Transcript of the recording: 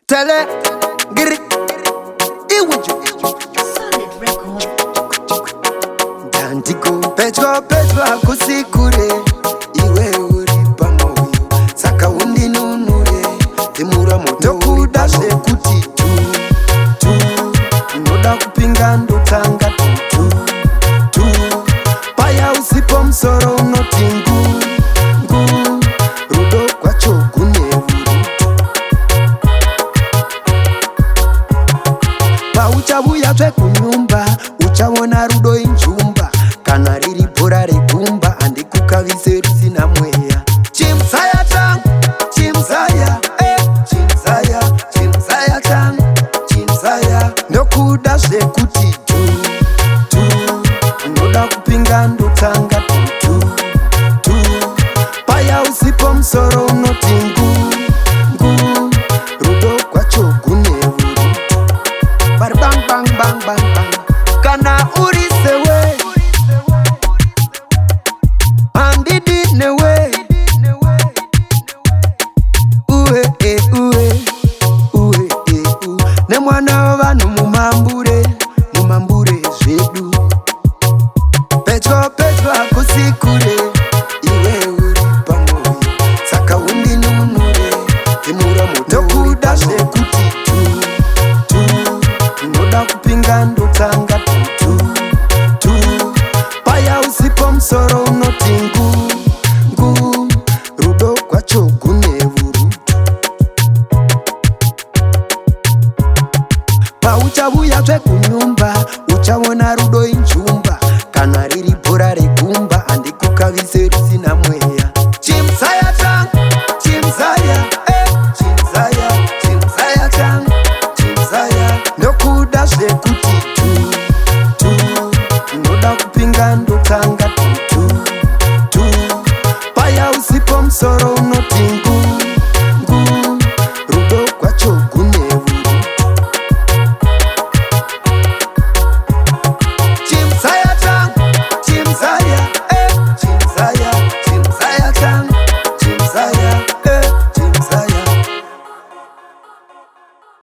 Tele, giri, iwuju. Solid record. Dandigo, pedro akusikure. Iwe uri pamoyo, saka undinunure. Timura moto kuda sekuti tu. Unoda kupinga ndotanga tu. Paya usipo msoro unotingu. Rudo kwacho kunevu. Pauchabuya twe kunyumba, uchawona rudo injumba. Kana riri bora regumba, andikukavise risina mweya. Chimsaya tang, chimsaya, chimsaya tang, chimsaya. Nokuda sekuti tu. Unoda kupinga ndotanga tu. Paya usipo msoro unotingu. Rudo kwacho kunevu. Bang. Kana urisewe Andidi newe Uwe Ne mwana wavanu mumambure zvedu Pedro akusikure Iwe uri pamoyo Saka undinunure Timura moto kuda sekuti tu. Unoda kupinga ndotanga tu. Paya usipo msoro unotingu. Rudo kwacho kunevu. Pauchabuya twe kunyumba, uchawona rudo injumba. Kana riri bora regumba, andikukavise risina mweya. Chimsaya tang, chimsaya tang, chimsaya. Nokuda sekuti tu. Unoda kupinga ndotanga tu. Paya usipo msoro unotingu.